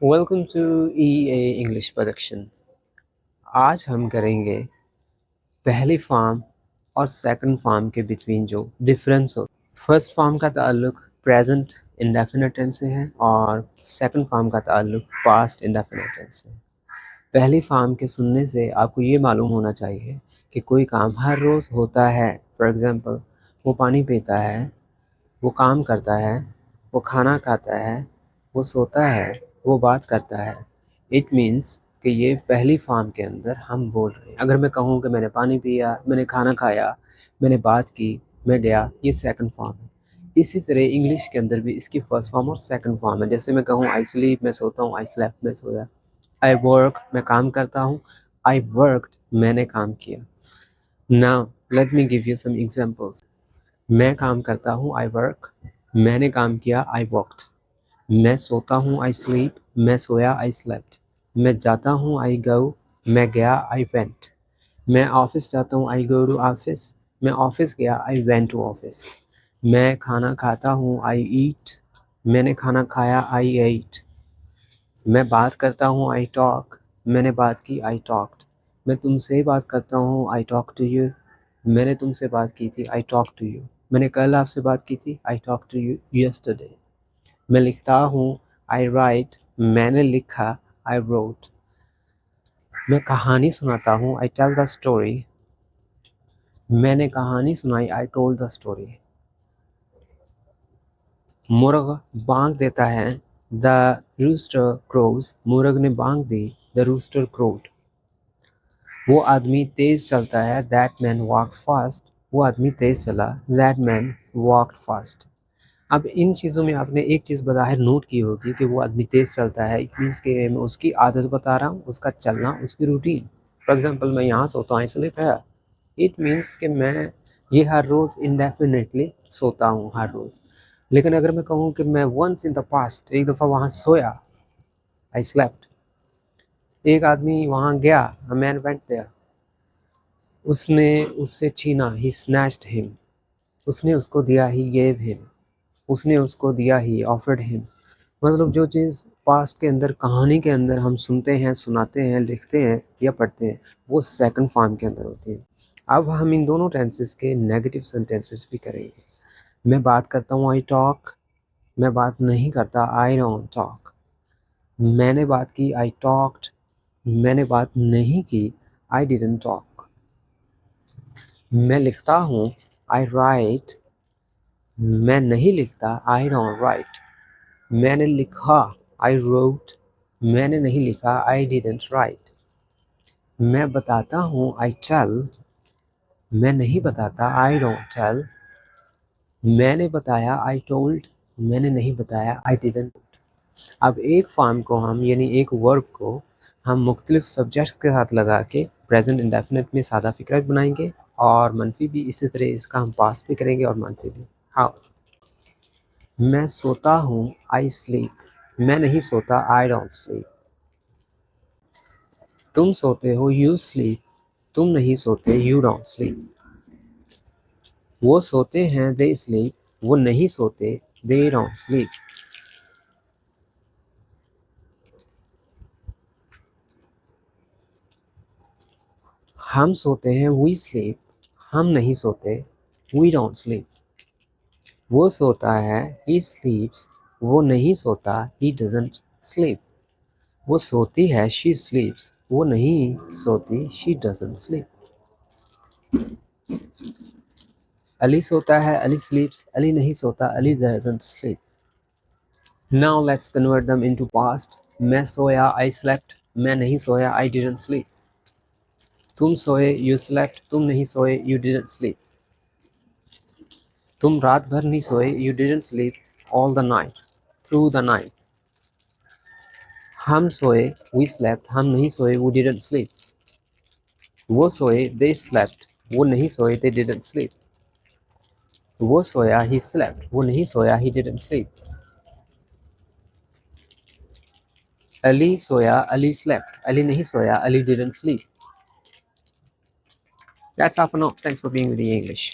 Welcome to EA English production. आज हम करेंगे पहली फॉर्म और सेकंड फॉर्म के बिटवीन जो डिफरेंस हो। फर्स्ट फॉर्म का ताल्लुक प्रेजेंट इंडेफिनिट टेंस से है और सेकंड फॉर्म का ताल्लुक पास्ट इंडेफिनिट टेंस से है। पहली फॉर्म के सुनने से आपको ये मालूम होना चाहिए कि कोई काम हर रोज़ होता है। फॉर एग्ज़ाम्पल, वो पानी पीता है, वो काम करता है, वो खाना खाता है, वो सोता है, वो बात करता है। इट मीन्स कि ये पहली फॉर्म के अंदर हम बोल रहे हैं। अगर मैं कहूँ कि मैंने पानी पिया, मैंने खाना खाया, मैंने बात की, मैं गया, ये सेकंड फॉर्म है। इसी तरह इंग्लिश के अंदर भी इसकी फर्स्ट फॉर्म और सेकंड फॉर्म है। जैसे मैं कहूँ आई स्लीप, मैं सोता हूँ, आई स्लेप्ट, मैं सोया। आई वर्क, मैं काम करता हूँ, आई वर्कड, मैंने काम किया। Now let me give you some examples. मैं काम करता हूँ, आई वर्क। मैंने काम किया, आई वर्कड। मैं सोता हूँ, आई स्लीप। मैं सोया, आई स्लेप्ट। मैं जाता हूँ, आई गो। मैं गया, आई वेंट। मैं ऑफिस जाता हूँ, आई गो टू ऑफिस। मैं ऑफिस गया, आई वेंट टू ऑफिस। मैं खाना खाता हूँ, आई ईट। मैंने खाना खाया, आई एट। मैं बात करता हूँ, आई टॉक। मैंने बात की, आई टॉक्ड। मैं तुमसे बात करता हूँ, आई टॉक टू यू। मैंने तुमसे बात की थी, आई टॉक टू यू। मैंने कल आपसे बात की थी, I talk to you yesterday. मैं लिखता हूँ, आई राइट। मैंने लिखा, आई रोट। मैं कहानी सुनाता हूँ, आई टेल द स्टोरी। मैंने कहानी सुनाई, आई टोल्ड द स्टोरी। मुर्ग बांग देता है, द रूस्टर क्रोज। मुर्ग ने बांग दी, द रूस्टर क्रोड। वो आदमी तेज चलता है, दैट मैन वॉक्स फास्ट। वो आदमी तेज चला, दैट मैन वॉकड फास्ट। अब इन चीज़ों में आपने एक चीज़ बाहर नोट की होगी कि वो आदमी तेज़ चलता है। इट मीन्स कि मैं उसकी आदत बता रहा हूँ, उसका चलना, उसकी रूटीन। फॉर एग्जांपल, मैं यहाँ सोता हूँ, आई स्लीप है। इट मीन्स कि मैं ये हर रोज़ इंडेफिनेटली सोता हूँ, हर रोज़। लेकिन अगर मैं कहूँ कि मैं वंस इन द पास्ट, एक दफ़ा वहाँ सोया, आई स्लेप्ट। एक आदमी वहाँ गया, अ मैन वेंट देयर। उसने उससे छीना, ही स्नैच्ड हिम। उसने उसको दिया, ही गेव हिम। उसने उसको दिया, ही ऑफर्ड हिम। मतलब जो चीज़ पास्ट के अंदर, कहानी के अंदर हम सुनते हैं, सुनाते हैं, लिखते हैं या पढ़ते हैं, वो सेकंड फॉर्म के अंदर होती है। अब हम इन दोनों टेंसेस के नेगेटिव सेंटेंसेस भी करेंगे। मैं बात करता हूँ, आई टॉक। मैं बात नहीं करता, आई डोंट टॉक। मैंने बात की, आई टॉक्ड। मैंने बात नहीं की, आई डिडंट टॉक। मैं लिखता हूँ, आई राइट। मैं नहीं लिखता, आई डोंट राइट। मैंने लिखा, आई रोट। मैंने नहीं लिखा, आई डिडंट राइट। मैं बताता हूँ, आई टेल। मैं नहीं बताता, आई डोंट टेल। मैंने बताया, आई टोल्ड। मैंने नहीं बताया, आई डिडंट। अब एक फॉर्म को हम, यानी एक वर्ब को हम मुख्तलिफ सब्जेक्ट्स के साथ लगा के प्रेजेंट इंडेफिनिट में सादा फिक्र बनाएंगे, और मनफी भी इसी तरह इसका हम पास भी करेंगे और मनफी भी। हाँ, मैं सोता हूँ, आई स्लीप। मैं नहीं सोता, आई डोंट स्लीप। तुम सोते हो, यू स्लीप। तुम नहीं सोते, यू डोंट स्लीप। वो सोते हैं, दे स्लीप। वो नहीं सोते, दे डोंट स्लीप। हम सोते हैं, वी स्लीप। हम नहीं सोते, वी डोंट स्लीप। वो सोता है, ही स्लीप्स। वो नहीं सोता, ही डजंट स्लीप। वो सोती है, शी स्लीप्स। वो नहीं सोती, शी डजंट स्लीप। अली सोता है, अली स्लीप्स। अली नहीं सोता, Ali doesn't sleep. Now let's convert them into past. मैं सोया, I slept. मैं नहीं सोया, I didn't sleep. तुम सोए, you slept. तुम नहीं सोए, you didn't sleep. तुम रात भर नहीं सोए, you didn't sleep all the night. Through the night. हम सोए, we slept. हम नहीं सोए, we didn't sleep. वो सोए, they slept. वो नहीं सोए, they didn't sleep. वो सोया, he slept. वो नहीं सोया, he didn't sleep. Ali soya, Ali slept. Ali नहीं सोया, Ali didn't sleep. That's all for now. Thanks for being with the English.